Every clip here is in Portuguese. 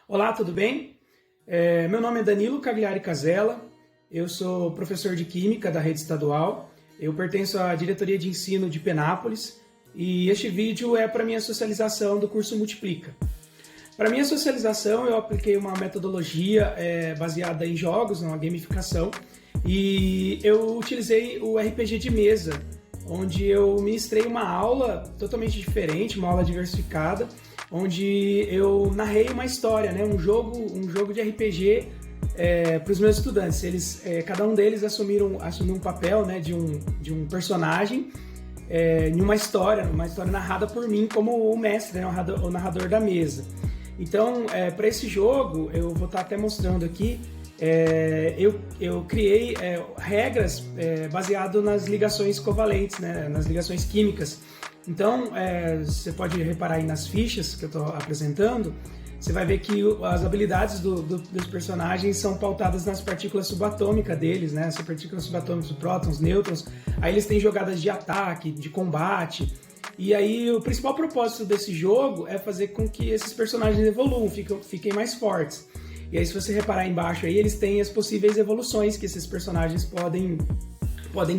Olá, tudo bem? Meu nome é Danilo Cagliari Casella, eu sou professor de Química da rede estadual, eu pertenço à diretoria de ensino de Penápolis e este vídeo é para minha socialização do curso Multiplica. Para minha socialização eu apliquei uma metodologia baseada em jogos, uma gamificação, e eu utilizei o RPG de mesa, onde eu ministrei uma aula totalmente diferente, uma aula diversificada, onde eu narrei uma história, né? um jogo de RPG para os meus estudantes. Cada um deles assumiu um papel, né? de um personagem em uma história narrada por mim como o mestre, né? o narrador da mesa. Então, para esse jogo, eu vou estar até mostrando aqui, eu criei regras baseado nas ligações covalentes, né? nas ligações químicas. Então, você pode reparar aí nas fichas que eu estou apresentando, você vai ver que as habilidades dos personagens são pautadas nas partículas subatômicas deles, né? Essas partículas subatômicas, prótons, nêutrons. Aí eles têm jogadas de ataque, de combate. E aí o principal propósito desse jogo é fazer com que esses personagens evoluam, fiquem mais fortes. E aí, se você reparar embaixo aí, eles têm as possíveis evoluções que esses personagens podem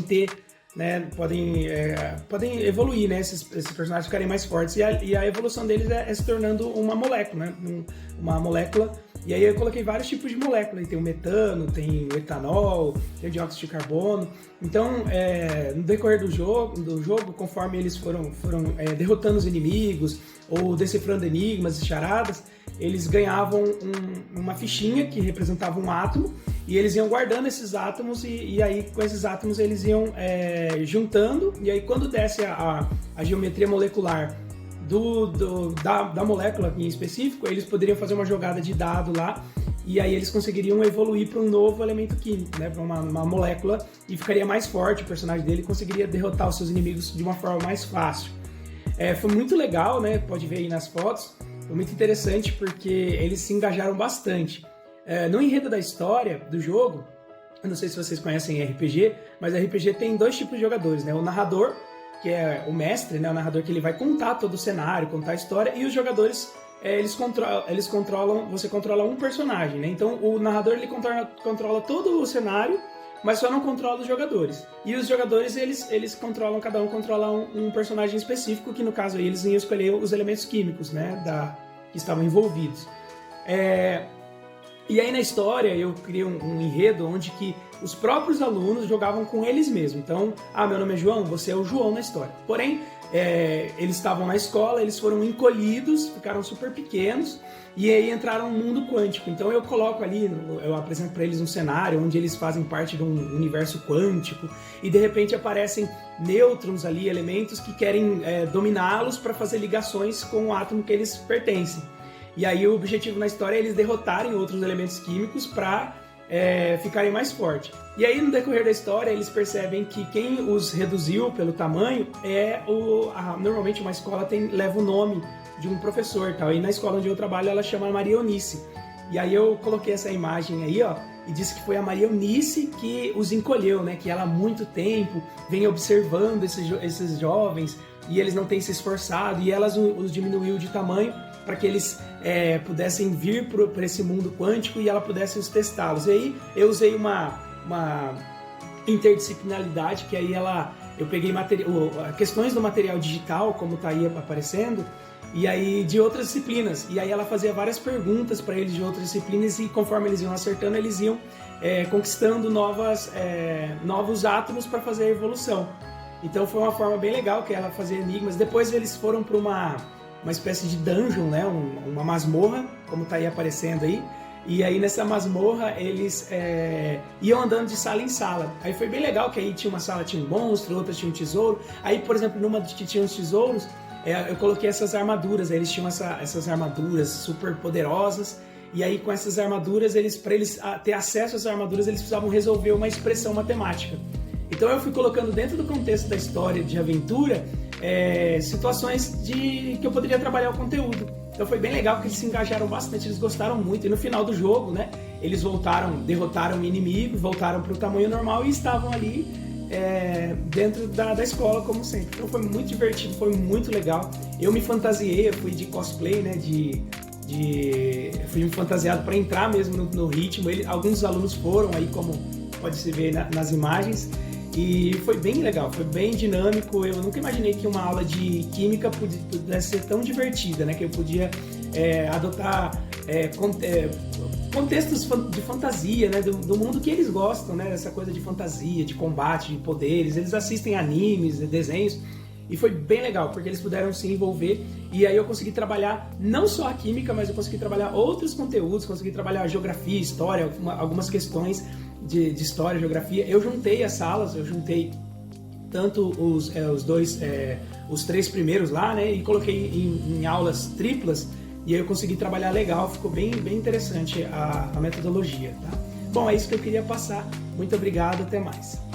ter, né? Podem evoluir, né? Esses personagens ficarem mais fortes. E a evolução deles é se tornando uma molécula, né? Uma molécula. E aí eu coloquei vários tipos de molécula. Tem o metano, tem o etanol, tem o dióxido de carbono. Então, no decorrer do jogo, conforme eles foram derrotando os inimigos ou decifrando enigmas e charadas, eles ganhavam uma fichinha que representava um átomo, e eles iam guardando esses átomos, e aí com esses átomos eles iam juntando, e aí quando desse a geometria molecular da molécula em específico, eles poderiam fazer uma jogada de dado lá, e aí eles conseguiriam evoluir para um novo elemento químico, né, para uma molécula, e ficaria mais forte, o personagem dele conseguiria derrotar os seus inimigos de uma forma mais fácil. Foi muito legal, né, pode ver aí nas fotos, foi muito interessante porque eles se engajaram bastante. No enredo da história do jogo, eu não sei se vocês conhecem RPG, mas RPG tem dois tipos de jogadores, né? O narrador, que é o mestre, né? O narrador que ele vai contar todo o cenário, contar a história, e os jogadores, você controla um personagem, né? Então o narrador ele controla todo o cenário, mas só não controla os jogadores. E os jogadores, cada um controla um personagem específico, que no caso aí, eles iam escolher os elementos químicos, né, que estavam envolvidos. E aí na história eu criei um enredo onde que os próprios alunos jogavam com eles mesmos. Então, meu nome é João, você é o João na história. Porém, eles estavam na escola, eles foram encolhidos, ficaram super pequenos, e aí entraram no mundo quântico. Então eu coloco ali, eu apresento para eles um cenário onde eles fazem parte de um universo quântico, e de repente aparecem nêutrons ali, elementos que querem dominá-los para fazer ligações com o átomo que eles pertencem. E aí o objetivo na história é eles derrotarem outros elementos químicos para ficarem mais fortes. E aí no decorrer da história eles percebem que quem os reduziu pelo tamanho normalmente uma escola leva o nome de um professor, tal. E na escola onde eu trabalho ela chama Maria Eunice. E aí eu coloquei essa imagem aí, ó, e disse que foi a Maria Eunice que os encolheu, né? Que ela há muito tempo vem observando esses jovens e eles não têm se esforçado, e ela os diminuiu de tamanho para que eles pudessem vir para esse mundo quântico e ela pudesse os testá-los. E aí eu usei uma interdisciplinaridade, que aí eu peguei questões do material digital, como está aí aparecendo, e aí de outras disciplinas. E aí ela fazia várias perguntas para eles de outras disciplinas, e conforme eles iam acertando, eles iam conquistando novos átomos para fazer a evolução. Então foi uma forma bem legal que ela fazia enigmas. Depois eles foram para uma espécie de dungeon, né? Uma masmorra, como está aí aparecendo aí. E aí nessa masmorra eles iam andando de sala em sala. Aí foi bem legal que aí tinha uma sala tinha um monstro, outra tinha um tesouro. Aí, por exemplo, numa que tinha os tesouros, eu coloquei essas armaduras. Aí eles tinham essas armaduras super poderosas. E aí com essas armaduras, para eles ter acesso às armaduras, eles precisavam resolver uma expressão matemática. Então eu fui colocando dentro do contexto da história de aventura situações que eu poderia trabalhar o conteúdo. Então foi bem legal porque eles se engajaram bastante, eles gostaram muito. E no final do jogo, né, eles derrotaram o inimigo, voltaram para o tamanho normal e estavam ali dentro da escola, como sempre. Então foi muito divertido, foi muito legal. Eu me fantasiei, eu fui de cosplay, né, fui fantasiado para entrar mesmo no ritmo. Alguns alunos foram aí, como pode se ver nas imagens, e foi bem legal, foi bem dinâmico. Eu nunca imaginei que uma aula de química pudesse ser tão divertida, né? Que eu podia adotar contextos de fantasia, né? Do mundo que eles gostam, né? Essa coisa de fantasia, de combate, de poderes. Eles assistem animes, desenhos, e foi bem legal, porque eles puderam se envolver, e aí eu consegui trabalhar não só a química, mas eu consegui trabalhar outros conteúdos, consegui trabalhar geografia, história, algumas questões de história, geografia. Eu juntei as salas, eu juntei tanto os 3 primeiros lá, né, e coloquei em aulas triplas, e aí eu consegui trabalhar legal, ficou bem interessante a metodologia, tá? Bom, é isso que eu queria passar. Muito obrigado, até mais.